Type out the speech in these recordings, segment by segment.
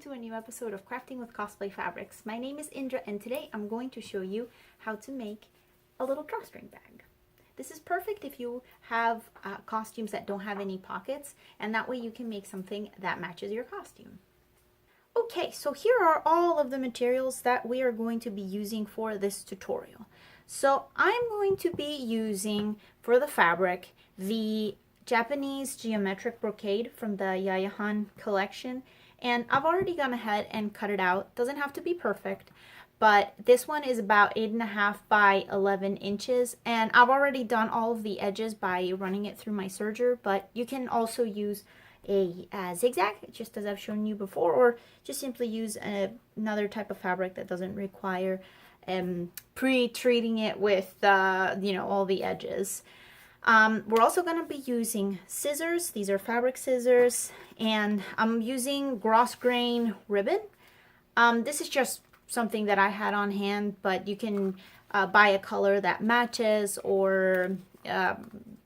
to a new episode of Crafting with Cosplay Fabrics. My name is Indra and today I'm going to show you how to make a little drawstring bag. This is perfect if you have costumes that don't have any pockets, and that way you can make something that matches your costume. Okay, so here are all of the materials that we are going to be using for this tutorial. So I'm going to be using for the fabric the Japanese geometric brocade from the JoAnn collection, and I've already gone ahead and cut it out. Doesn't have to be perfect, but this one is about 8.5 by 11 inches, and I've already done all of the edges by running it through my serger, but you can also use a zigzag, just as I've shown you before, or just simply use another type of fabric that doesn't require pre-treating it with all the edges. We're also going to be using scissors. These are fabric scissors, and I'm using gross grain ribbon. This is just something that I had on hand, but you can buy a color that matches, or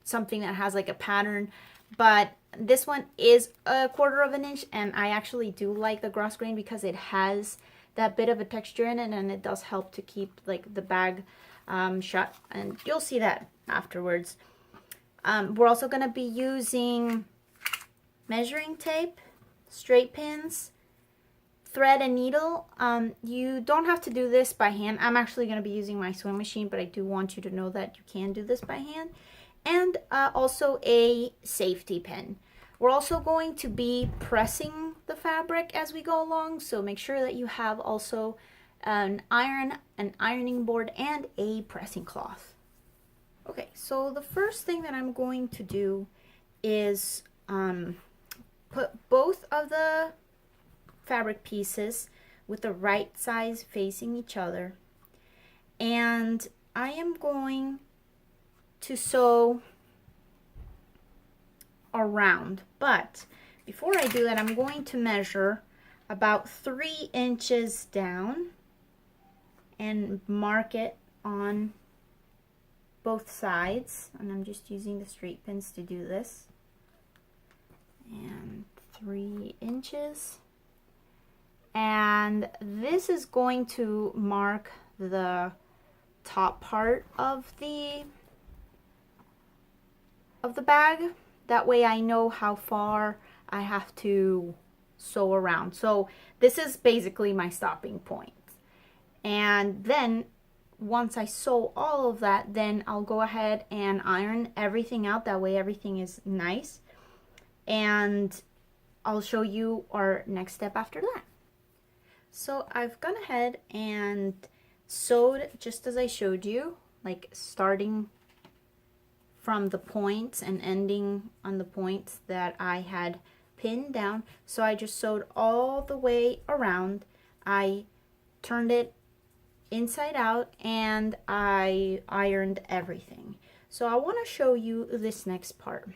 something that has like a pattern. But this one is 1/4 inch, and I actually do like the gross grain because it has that bit of a texture in it, and it does help to keep like the bag shut, and you'll see that afterwards. We're also going to be using measuring tape, straight pins, thread and needle. You don't have to do this by hand. I'm actually going to be using my sewing machine, but I do want you to know that you can do this by hand. And also a safety pin. We're also going to be pressing the fabric as we go along, so make sure that you have also an ironing board, and a pressing cloth. Okay, so the first thing that I'm going to do is put both of the fabric pieces with the right size facing each other, and I am going to sew around. But before I do that, I'm going to measure about 3 inches down and mark it on both sides, and I'm just using the straight pins to do this. And 3 inches, and this is going to mark the top part of the bag. That way I know how far I have to sew around. So this is basically my stopping point. And then once I sew all of that, then I'll go ahead and iron everything out. That way everything is nice. And I'll show you our next step after that. So I've gone ahead and sewed just as I showed you, like starting from the points and ending on the points that I had pinned down. So I just sewed all the way around. I turned it inside out, and I ironed everything. So I want to show you this next part.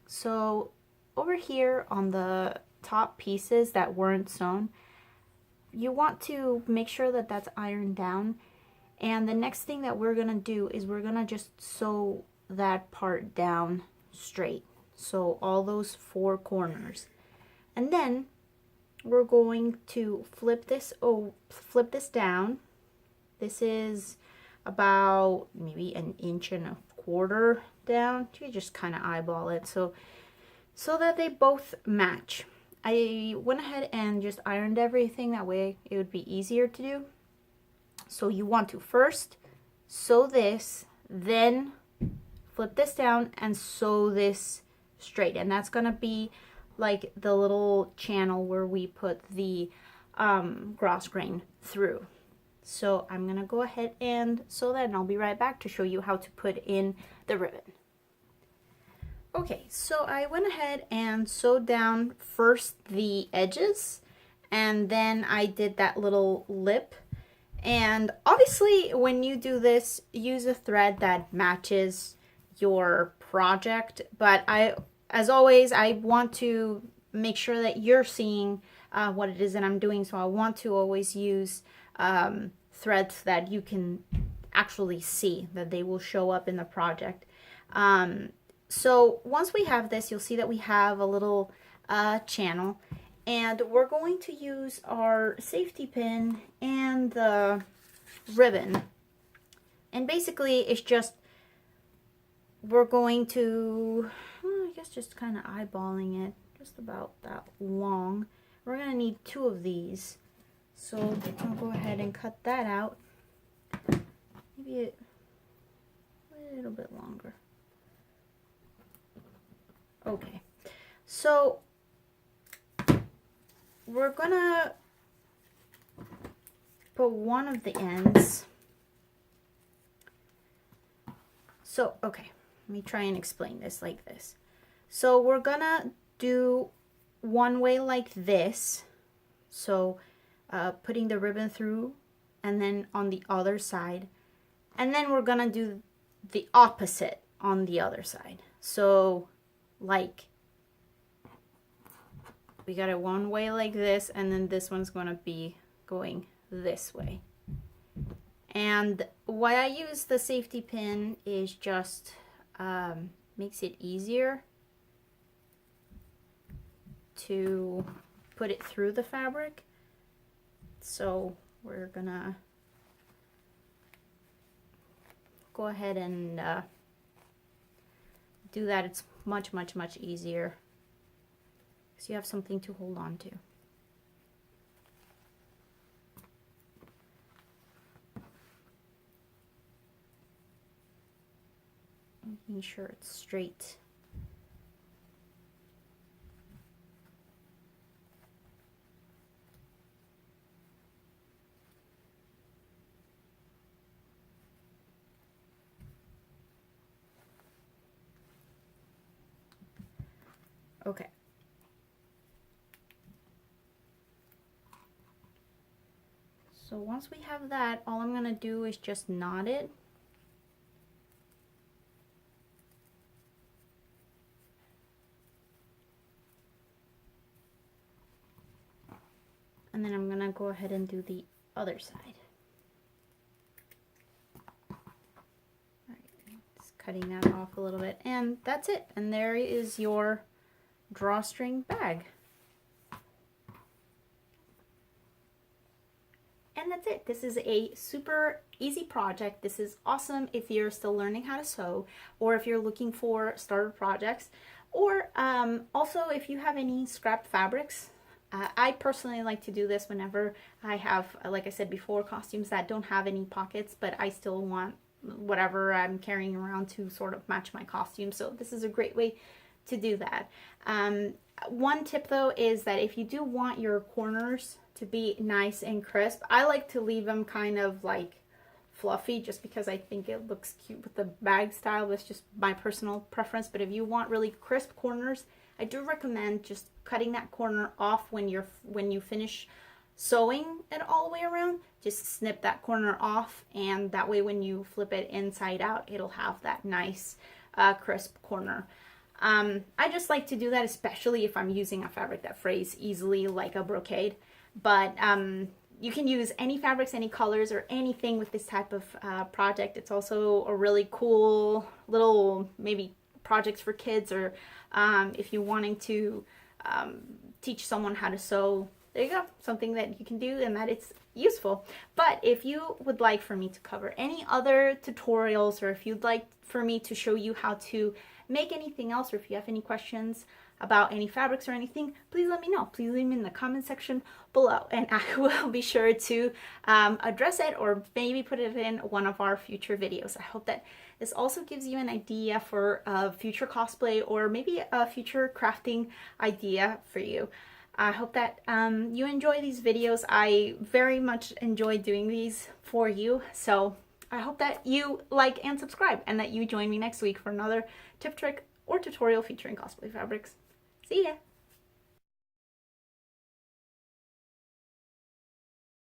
So over here on the top pieces that weren't sewn, you want to make sure that that's ironed down. And the next thing that we're gonna do is we're gonna just sew that part down straight, so all those 4 corners, and then we're going to flip this down. This is about maybe 1.25 inches down. You just kind of eyeball it so that they both match. I went ahead and just ironed everything, that way it would be easier to do. So you want to first sew this, then flip this down and sew this straight, and that's gonna be like the little channel where we put the gross grain through. So I'm gonna go ahead and sew that, and I'll be right back to show you how to put in the ribbon. Okay, so I went ahead and sewed down first the edges, and then I did that little lip. And obviously when you do this, use a thread that matches your project, but as always, I want to make sure that you're seeing what it is that I'm doing, so I want to always use threads that you can actually see, that they will show up in the project. So once we have this, you'll see that we have a little channel, And we're going to use our safety pin and the ribbon. And basically it's just, we're going to, I guess just kind of eyeballing it, just about that long. We're going to need 2 of these. So I'll go ahead and cut that out. Maybe a little bit longer. Okay. So we're gonna put one of the ends. So, okay, let me try and explain this like this. So we're gonna do one way like this. So putting the ribbon through and then on the other side. And then we're gonna do the opposite on the other side. So like, we got it one way like this, and then this one's gonna be going this way. And why I use the safety pin is just makes it easier to put it through the fabric. So we're gonna go ahead and do that. It's much easier. So you have something to hold on to. Making sure it's straight. Okay. So once we have that, all I'm gonna do is just knot it. And then I'm gonna go ahead and do the other side. Alright, just cutting that off a little bit. And that's it. And there is your drawstring bag. And that's it. This is a super easy project. This is awesome if you're still learning how to sew, or if you're looking for starter projects, or also if you have any scrap fabrics. I personally like to do this whenever I have, like I said before, costumes that don't have any pockets, but I still want whatever I'm carrying around to sort of match my costume. So this is a great way to do that. One tip though is that if you do want your corners to be nice and crisp, I like to leave them kind of like fluffy just because I think it looks cute with the bag style. That's just my personal preference. But if you want really crisp corners, I do recommend just cutting that corner off when you finish sewing it all the way around. Just snip that corner off, and that way when you flip it inside out, it'll have that nice crisp corner. I just like to do that, especially if I'm using a fabric that frays easily like a brocade. But you can use any fabrics, any colors, or anything with this type of project. It's also a really cool little maybe projects for kids, or if you're wanting to teach someone how to sew. There you go, something that you can do and that it's useful. But if you would like for me to cover any other tutorials, or if you'd like for me to show you how to make anything else, or if you have any questions about any fabrics or anything, please let me know. Please leave me in the comment section below, and I will be sure to address it, or maybe put it in one of our future videos. I hope that this also gives you an idea for a future cosplay, or maybe a future crafting idea for you. I hope that you enjoy these videos. I very much enjoy doing these for you. So I hope that you like and subscribe, and that you join me next week for another tip, trick, or tutorial featuring cosplay fabrics. See ya!